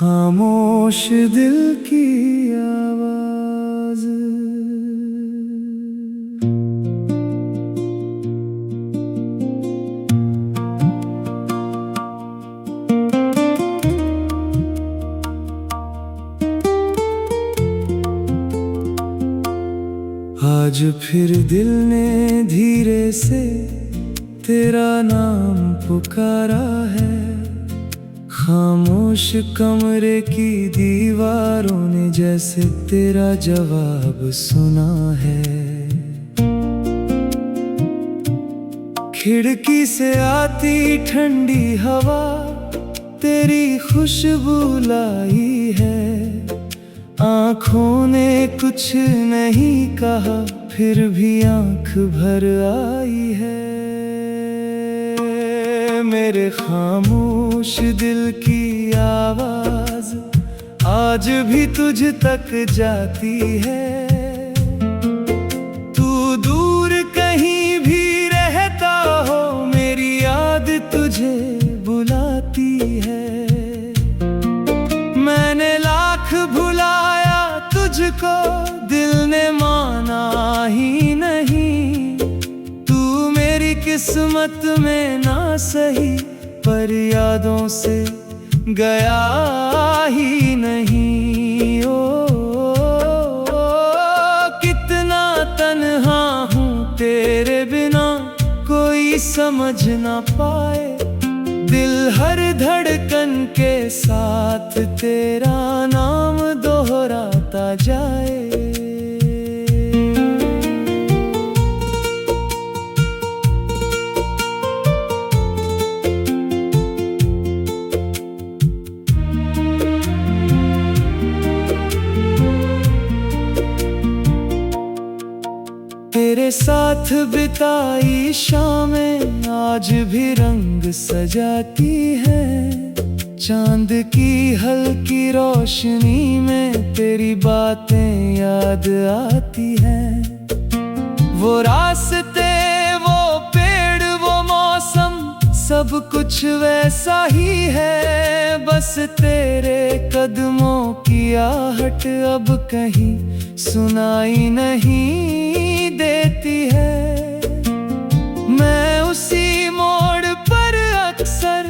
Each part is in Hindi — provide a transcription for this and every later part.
खामोश दिल की आवाज। आज फिर दिल ने धीरे से तेरा नाम पुकारा है। खामोश कमरे की दीवारों ने जैसे तेरा जवाब सुना है। खिड़की से आती ठंडी हवा तेरी खुशबू लाई है। आँखों ने कुछ नहीं कहा फिर भी आँख भर आई है। मेरे खामोश दिल की आवाज आज भी तुझ तक जाती है। तू दूर कहीं भी रहता हो मेरी याद तुझे बुलाती है। मैंने लाख भुलाया तुझको दिल ने माना ही नहीं। तू मेरी किस्मत में ना सही पर यादों से गया ही नहीं। कितना तन्हा हूँ तेरे बिना कोई समझ ना पाए। दिल हर धड़कन के साथ तेरा नाम दोहराता जाए। तेरे साथ बिताई शामें आज भी रंग सजाती है। चांद की हल्की रोशनी में तेरी बातें याद आती हैं। वो रास्ते वो पेड़ वो मौसम सब कुछ वैसा ही है। बस तेरे कदमों की आहट अब कहीं सुनाई नहीं देती है। मैं उसी मोड़ पर अक्सर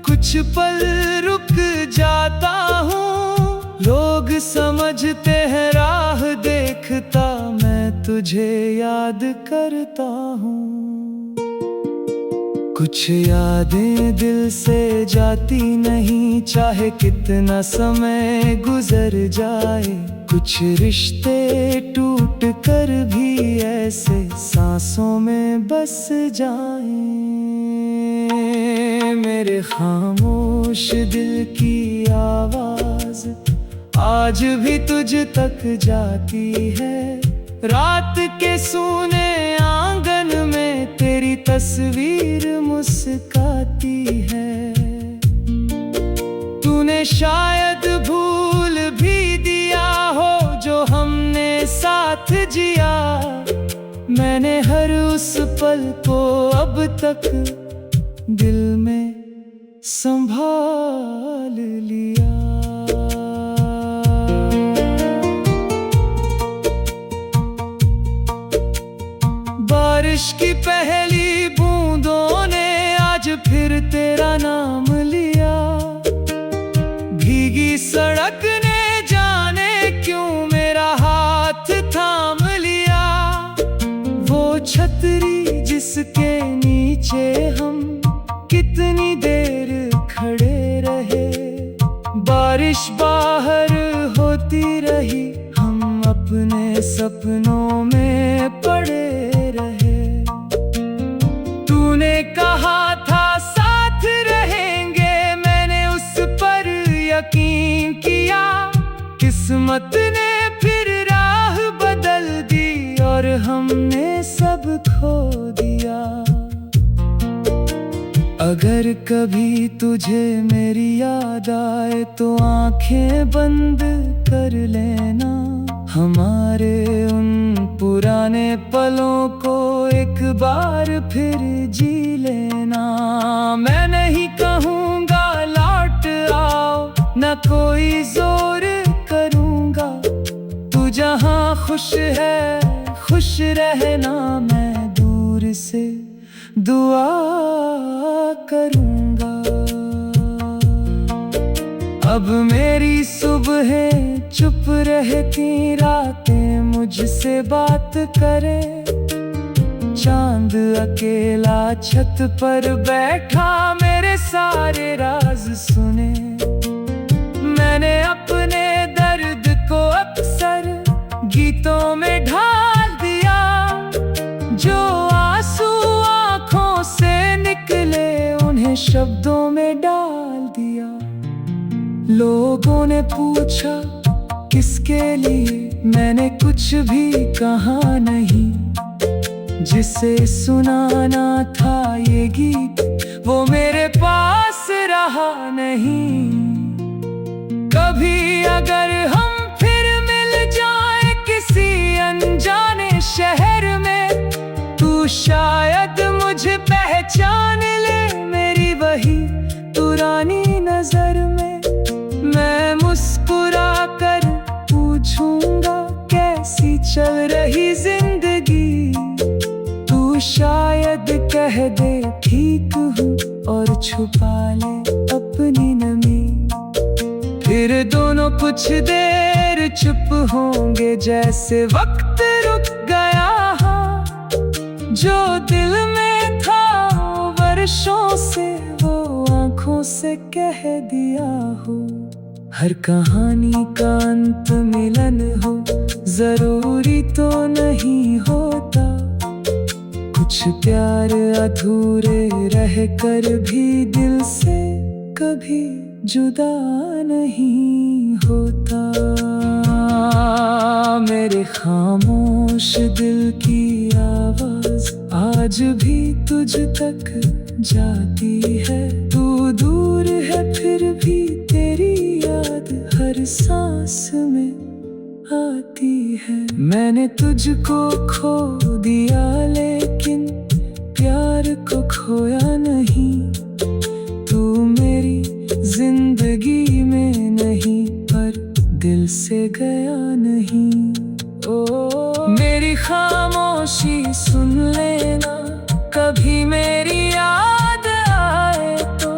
कुछ पल रुक जाता हूँ। लोग समझते हैं राह देखता मैं तुझे याद करता हूँ। कुछ यादें दिल से जाती नहीं चाहे कितना समय गुजर जाए। कुछ रिश्ते टूट कर भी ऐसे सांसों में बस जाएं। मेरे खामोश दिल की आवाज आज भी तुझ तक जाती है। रात के सूने आंगन में तेरी तस्वीर मुस्काती है। तूने शायद भूल भी दिया हो जो हमने साथ जिया। मैंने हर उस पल को अब तक दिल में संभाल लिया। बारिश की पहली बूंदों ने आज फिर तेरा नाम लिया। भीगी सड़क ने जाने क्यों मेरा हाथ थाम लिया। वो छतरी जिसके नीचे हम कितनी देर खड़े रहे। बारिश बाहर होती रही हम अपने सपनों में पड़े रहे। तूने कहा था साथ रहेंगे मैंने उस पर यकीन किया। किस्मत ने फिर राह बदल दी और हमने सब खो दिया। अगर कभी तुझे मेरी याद आए तो आंखें बंद कर लेना। हमारे उन पुराने पलों को एक बार फिर जी लेना। मैं नहीं कहूँगा लौट आओ न कोई जोर करूँगा। तू जहाँ खुश है खुश रहना, मैं दूर से दुआ करूँगा। अब मेरी सुबहें चुप रहती, रातें मुझसे बात करे। चांद अकेला छत पर बैठा मेरे सारे राज सुने। मैंने अपने दर्द को अक्सर गीतों में ढाल दिया। जो आंसू आँखों से निकले उन्हें शब्दों में डाल दिया। लोगों ने पूछा किसके लिए, मैंने कुछ भी कहा नहीं। जिसे सुनाना था ये गीत, वो मेरे पास रहा नहीं। कभी अगर हम फिर मिल जाए किसी अनजाने शहर में, तू शायद मुझे पहचान ले मेरी वही पुरानी नजर में। मैं मुस्कुरा कर पूछूंगा कैसी चल रही जिंदगी। तू शायद कह दे ठीक हूँ और छुपा ले अपनी नमी। फिर दोनों कुछ देर चुप होंगे, जैसे वक्त रुक गया हो। जो दिल में था वर्षों से, वो आँखों से कह दिया हो। हर कहानी का अंत मिलन हो, जरूरी तो नहीं होता। कुछ प्यार अधूरे रह कर भी दिल से कभी जुदा नहीं होता। मेरे खामोश दिल की आवाज आज भी तुझ तक जाती है। तू दूर है फिर भी तेरी याद हर सांस में आती है। मैंने तुझको खो दिया लेकिन प्यार को खोया नहीं। तू मेरी जिंदगी में नहीं पर दिल से गया नहीं। ओ मेरी खामोशी सुन लेना, कभी मेरी याद आए तो।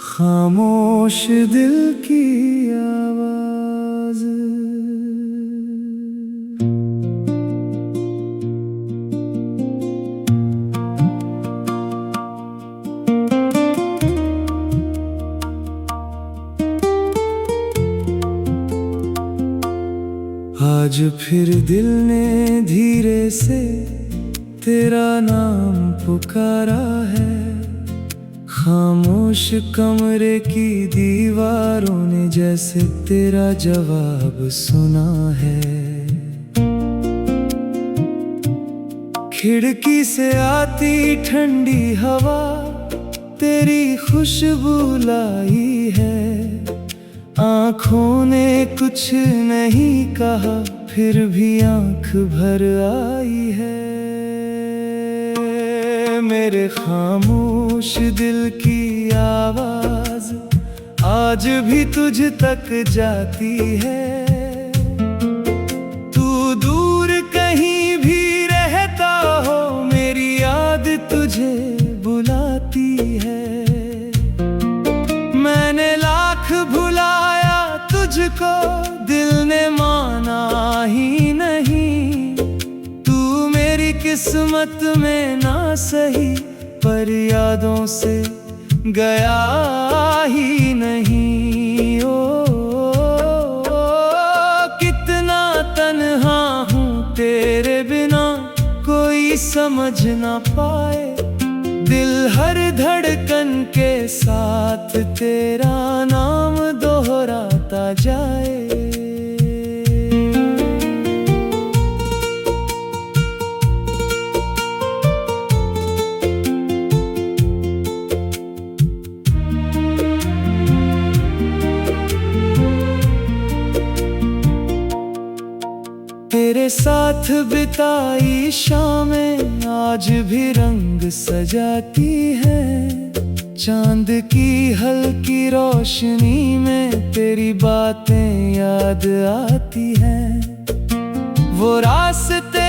खामोश दिल की आवाज, आज फिर दिल ने धीरे से तेरा नाम पुकारा है। खामोश कमरे की दीवारों ने जैसे तेरा जवाब सुना है। खिड़की से आती ठंडी हवा तेरी खुशबू लाई है। आँखों ने कुछ नहीं कहा फिर भी आँख भर आई है। मेरे खामोश दिल की आवाज आज भी तुझ तक जाती है। तू दूर कहीं भी रहता हो, मेरी याद तुझे बुलाती है। मैंने लाख भुलाया तुझको, दिल ने माना ही नहीं। तू मेरी किस्मत में ना सही पर यादों से गया ही नहीं। कितना तन्हा हूँ तेरे बिना, कोई समझ ना पाए। दिल हर धड़कन के साथ तेरा नाम दोहराता जाए। तेरे साथ बिताई शामें आज भी रंग सजाती है। चांद की हल्की रोशनी में तेरी बातें याद आती हैं। वो रास्ते,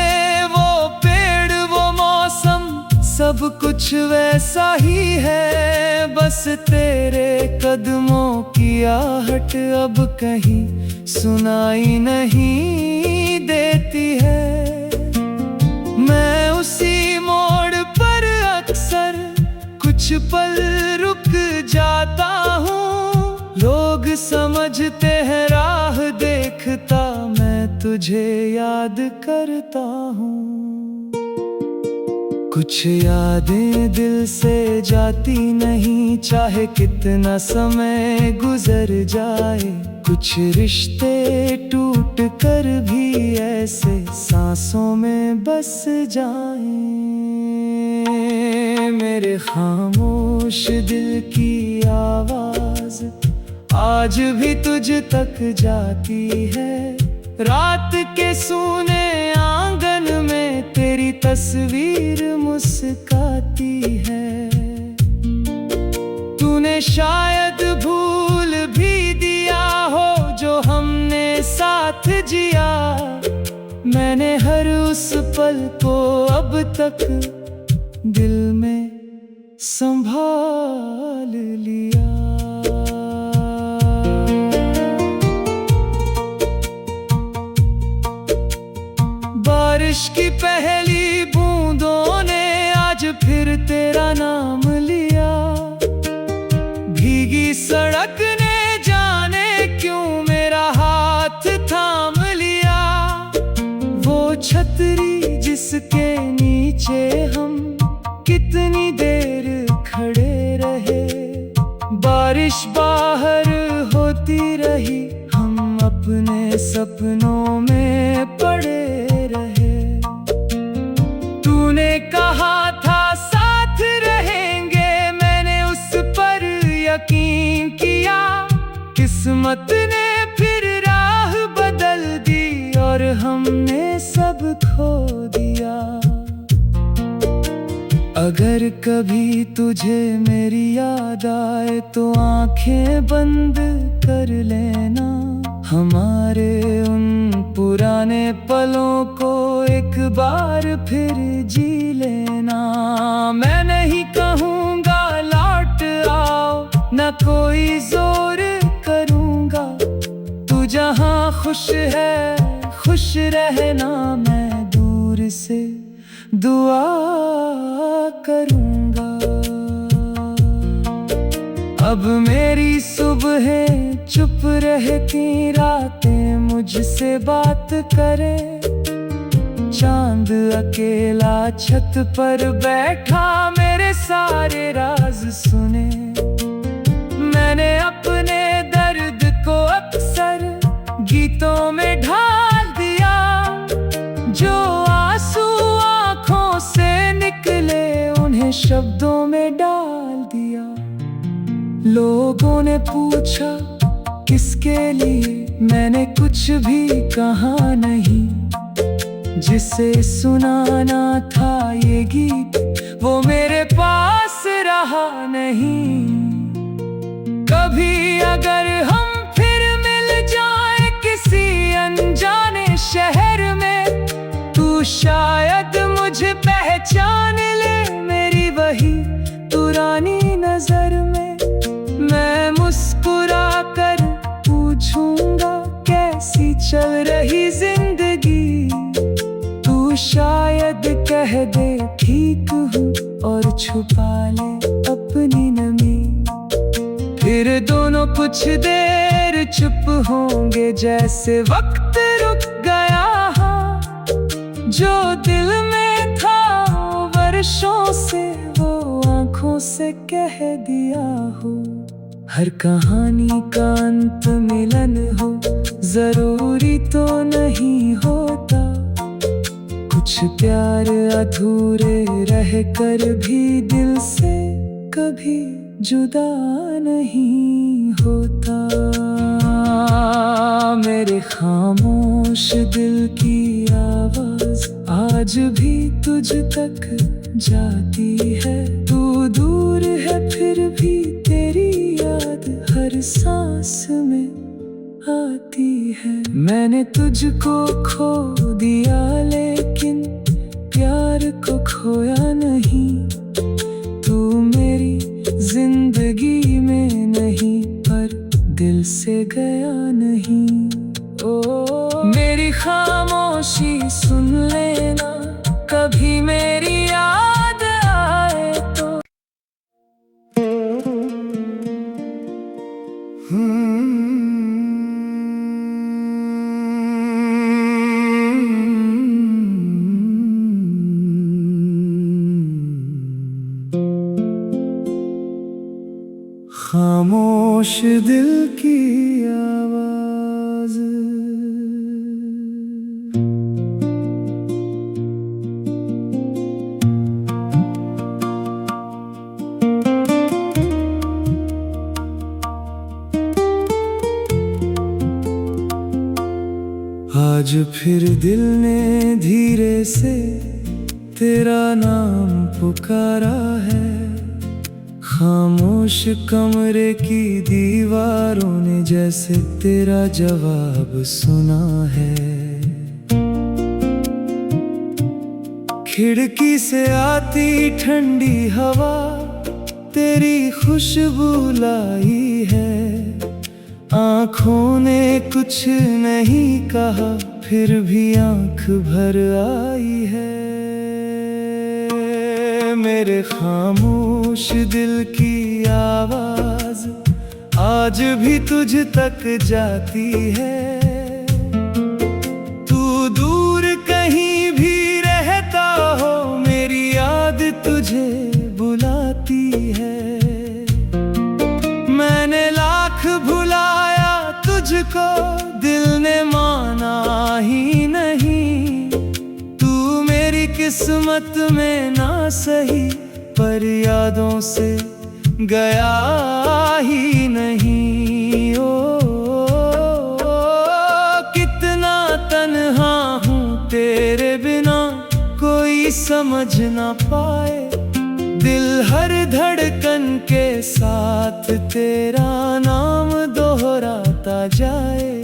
वो पेड़, वो मौसम, सब कुछ वैसा ही है। बस तेरे कदमों की आहट अब कहीं सुनाई नहीं देती है। मैं उसी मोड़ पर अक्सर कुछ पल रुक जाता हूँ। लोग समझते हैं राह देखता, मैं तुझे याद करता हूँ। कुछ यादें दिल से जाती नहीं, चाहे कितना समय गुजर जाए। कुछ रिश्ते टूट कर भी ऐसे सांसों में बस जाएं। मेरे खामोश दिल की आवाज आज भी तुझ तक जाती है। रात के सूने आंगन में तेरी तस्वीर मुस्काती है। तूने शायद भूल भी दिया हो जो हमने साथ जिया। मैंने हर उस पल को अब तक दिल में संभाल लिया। बारिश की पहली बूंदों ने आज फिर तेरा नाम लिया। भीगी सड़क ने जाने क्यों मेरा हाथ थाम लिया। वो छतरी जिसके नीचे हम कितनी देर खड़े रहे। बारिश बाहर होती रही, हम अपने सपनों में पड़े रहे। तूने कहा था साथ रहेंगे, मैंने उस पर यकीन किया। किस्मत ने फिर राह बदल दी और हमने सब खो दिया। अगर कभी तुझे मेरी याद आए तो आंखें बंद कर लेना। हमारे उन पुराने पलों को एक बार फिर जी लेना। मैं नहीं कहूँगा लौट आओ, न कोई जोर करूँगा। तू जहाँ खुश है खुश रहना, मैं दूर से दुआ करूँगा। अब मेरी सुबहें चुप रहती, रातें मुझसे बात करे। चांद अकेला छत पर बैठा मेरे सारे राज सुने। मैंने अपने दर्द को अक्सर गीतों में ढाल दिया। जो आंसू आँखों से निकले उन्हें शब्दों में डाल दिया। लोगों ने पूछा किसके लिए, मैंने कुछ भी कहा नहीं। जिसे सुनाना था ये गीत, वो मेरे पास रहा नहीं। कभी अगर हम फिर मिल जाए किसी अनजाने शहर में, तू शायद मुझे पहचान ले मेरी वही पुरानी नजर में। मैं मुस्कुरा कर पूछूंगा कैसी चल रही जिंदगी। तू शायद कह दे ठीक हूँ और छुपा ले अपनी नमी। फिर दोनों कुछ देर चुप होंगे, जैसे वक्त रुक गया जो दिल में था वर्षों से, वो आँखों से कह दिया हो। हर कहानी का अंत मिलन हो, जरूरी तो नहीं होता। कुछ प्यार अधूरे रह कर भी दिल से कभी जुदा नहीं नहीं होता। मेरे खामोश दिल की आवाज आज भी तुझ तक जाती है। तू दूर है फिर भी तेरी याद हर सांस में आती है। मैंने तुझको खो दिया लेकिन प्यार को खोया नहीं। तू मेरी जिंदगी में नहीं पर दिल से गया नहीं। ओ मेरी खामोशी सुन लेना, कभी मेरी याद आए तो। खामोश दिल की आवाज। आज फिर दिल ने धीरे से तेरा नाम पुकारा है। खामोश कमरे की दीवारों ने जैसे तेरा जवाब सुना है। खिड़की से आती ठंडी हवा तेरी खुशबू लाई है। आँखों ने कुछ नहीं कहा फिर भी आँख भर आई है। मेरे खामोश दिल की आवाज आज भी तुझ तक जाती है। तू दूर कहीं भी रहता हो मेरी याद तुझे बुलाती है। मैंने लाख भुलाया तुझको दिल ने माना ही नहीं। तू मेरी किस्मत में ना सही पर यादों से गया ही नहीं। कितना तन्हा हूँ तेरे बिना कोई समझ ना पाए। दिल हर धड़कन के साथ तेरा नाम दोहराता जाए।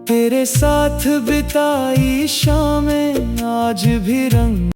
तेरे साथ बिताई शामें आज भी रंग